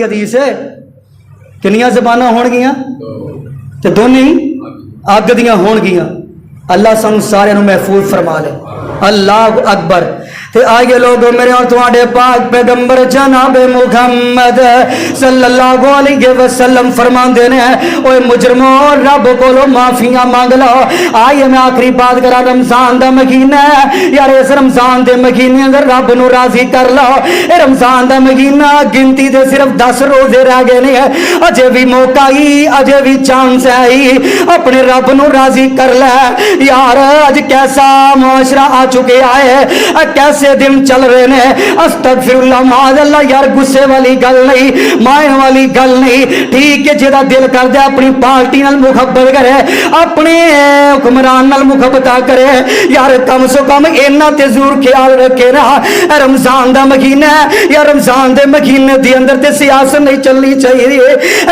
حدیث ہے کنیاں زباناں ہون گیاں تے دونوں ہی اگ دیاں ہون گیاں. اللہ سانو سارے نو محفوظ فرما لے. اللہ اکبر. تے آئیے لوگوں میرے اور تمہارے پاک پیغمبر جناب محمد صلی اللہ علیہ وسلم فرمان دینے ہیں اوے مجرموں رب کولو معافیاں مانگ لو. آئیے میں آخری بات کرا رمضان دا مہینہ ہے یار اس رمضان دے مہینے اگر رب نو راضی کر لو. اے رمضان دا مہینہ گنتی دے صرف 10 روزے رہ گئے نے اجے بھی موقع ہی اجے بھی چانس ہے اپنے رب نو راضی کر لے یار. اج کیسا معاشرہ آ چکے آئے کیسے دن چل رہے نے. استغفر اللہ معاذ اللہ یار غصے والی گل نہیں مائن والی گل نہیں ٹھیک ہے جدا دل کر دے اپنی پارٹی نال محبت کرے اپنے حکمران نال محبت کرے یار کم سو کم اینا تے ضرور خیال رکھے نا رمضان دا مہینہ ہے یا رمضان دے مہینے دی اندر تے سیاست نہیں چلنی چاہیے.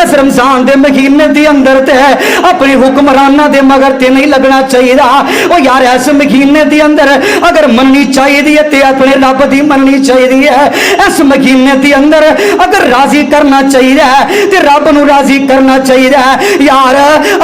اس رمضان دے مہینے دی اندر تے اپنی حکمرانہ دے مگر تے نہیں لگنا چاہیے. او یار اس مہینے دی اندر اگر مننی چاہیے تے اپنے رب دی مننی چاہیے. اس مہینے دی اندر اگر راضی کرنا چاہیے تے رب نو راضی کرنا چاہیے یار.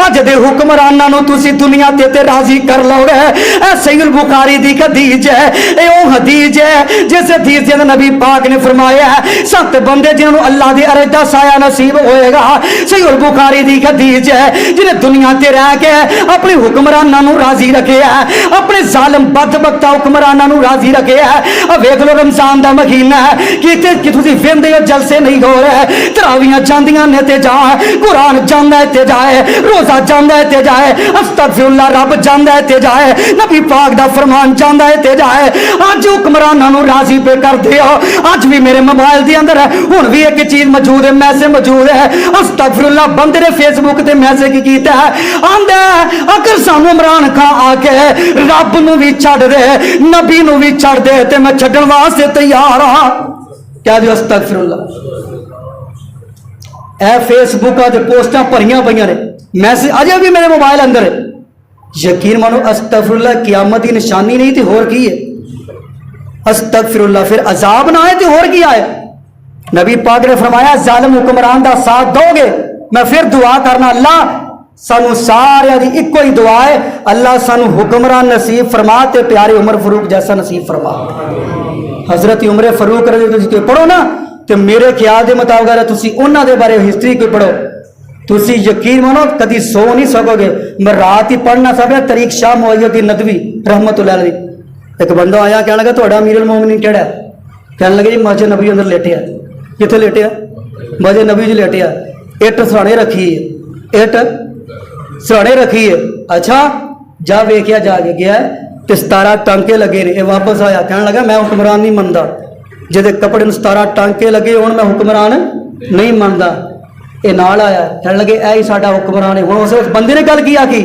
اج دے حکمراناں نو تسی دنیا تے راضی کر لو گے. اے صحیح البخاری دی حدیث ہے اے او حدیث ہے جس حدیث دے نبی پاک نے فرمایا ہے 7 بندے جنہوں اللہ دے عرش دا سایہ نصیب ہوئے گا. صحیح البخاری دی حدیث ہے جنہیں دنیا تے رہ کے اپنے حکمراناں نو راضی رکھے ہے اپنے ظالم بدبختہ حکمراناں نو راضی رکھے ہے. اب دیکھ لو رمضان دا مہینہ ہے کہ تسی ویندے ہو جلسے نہیں ہو رہے تراویاں جاندیاں نے تے جا قرآن جاندا ہے تے جائے روزہ جاندا ہے تے جائے استغفر اللہ رب جاندا ہے تے جائے نبی پاک دا فرمان جاندا ہے تے جائے. اج حکمراناں نو راضی پہ کر دیو. اج بھی میرے موبائل دے اندر ہن بھی ایک چیز موجود ہے میسج موجود ہے استغفر اللہ بندے نے فیس بک تے میسج کی کیتا ہے آندا اگر سانو عمران خان آ کے رب نو بھی چھڈ دے نبی نو بھی چھڈ دے تے میں چھڈن واسطے تیار ہاں. کیا جو استغفر اللہ اے فیس بک تے پوسٹاں بھریاں پئیاں نے میسج اجے بھی میرے موبائل اندر ہے. یقین مانو استغفر اللہ قیامت کی نشانی نہیں تھی اور کی ہے استغفر اللہ پھر عذاب نہ آئے تھی اور کی آئے. نبی پاک نے فرمایا ظالم حکمران دا ساتھ دو گے میں پھر دعا کرنا اللہ سانو سارے دی ایک کوئی دعا ہے اللہ سانو حکمران نصیب فرما تے پیارے عمر فاروق جیسا نصیب فرما. حضرت عمر فاروق رضی اللہ عنہ پڑھو نا تو میرے خیال دے مطابق اگر تسی انہاں دے بارے ہسٹری کوئی پڑھو تسی یقین مانو کدی سو نہیں سکو گے. میں رات ہی پڑھنا سکیا طریق شاہ معید الدین ندوی رحمت اللہ علیہ. ایک بندہ آیا کہنے لگا تہاڈا امیر المومنین کیڑا ہے کہنے لگے جی مسجد نبوی اندر لیٹیا. کتنے لیٹیا مسجد نبوی جی لیٹیا. اٹ سرانے رکھی ہے اٹ سرانے رکھی ہے. اچھا جا ویکھیا جا کے گیا ہے تے 17 ٹانکے لگے نے. یہ واپس آیا کہنے لگا میں حکمران نہیں منتا جہدے کپڑے 17 ٹانکے لگے ہوں میں حکمران نہیں منتا. یہ نال آیا کہنے لگے اے ہی ساڈا حکمران ہے. ہوں اس بندے نے گل کی آکی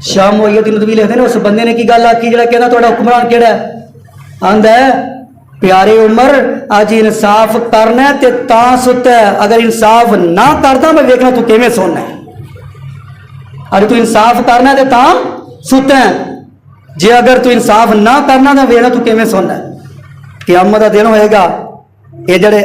شاہ معید الدین ندوی لکھتے ہیں اس بندے نے کی گل آکی جڑا کہنا تہاڈا حکمران کیڑا ہے آندا ہے پیارے عمر اج انصاف کرنا ہے تے تاں ستا ہے اگر انصاف نہ کردا میں ویکھنا تو کیویں سونا ہے. اج تو انصاف کرنا ہے تے تاں ستا ہے جے اگر تو انصاف نہ کرنا تے ویکھنا تو کیویں سونا ہے. قیامت دا دن ہوئے گا یہ جڑے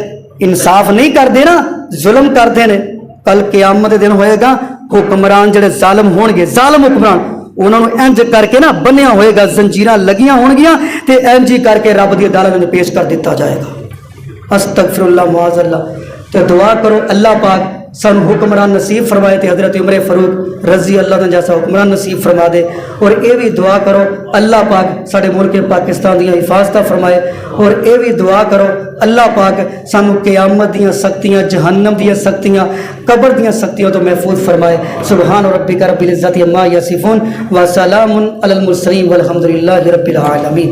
انصاف نہیں کرتے نا ظلم کرتے ہیں کل قیامت دن ہوئے گا حکمران جڑے ظالم ہون گے ظالم حکمران انہوں نے انج کر کے نا بنیا ہوئے گا زنجیراں لگیاں ہون گیاں تے انج ہی کر کے رب دی عدالت میں پیش کر دیتا جائے گا. استغفر اللہ معاذ اللہ. تے دعا کرو اللہ پاک سانو حکمران نصیب فرمائے تے حضرت عمر فاروق رضی اللہ عنہ جیسا حکمران نصیب فرما دے. اور اے بھی دعا کرو اللہ پاک ساڈے ملک پاکستان دیاں حفاظت فرمائے. اور اے بھی دعا کرو اللہ پاک سانو قیامت دیاں سختیاں جہنم دیاں سختیاں قبر دیاں سختیاں تو محفوظ فرمائے. سبحان ربک رب العزت عما یصفون وسلام علی المرسلین والحمد للہ رب العالمین.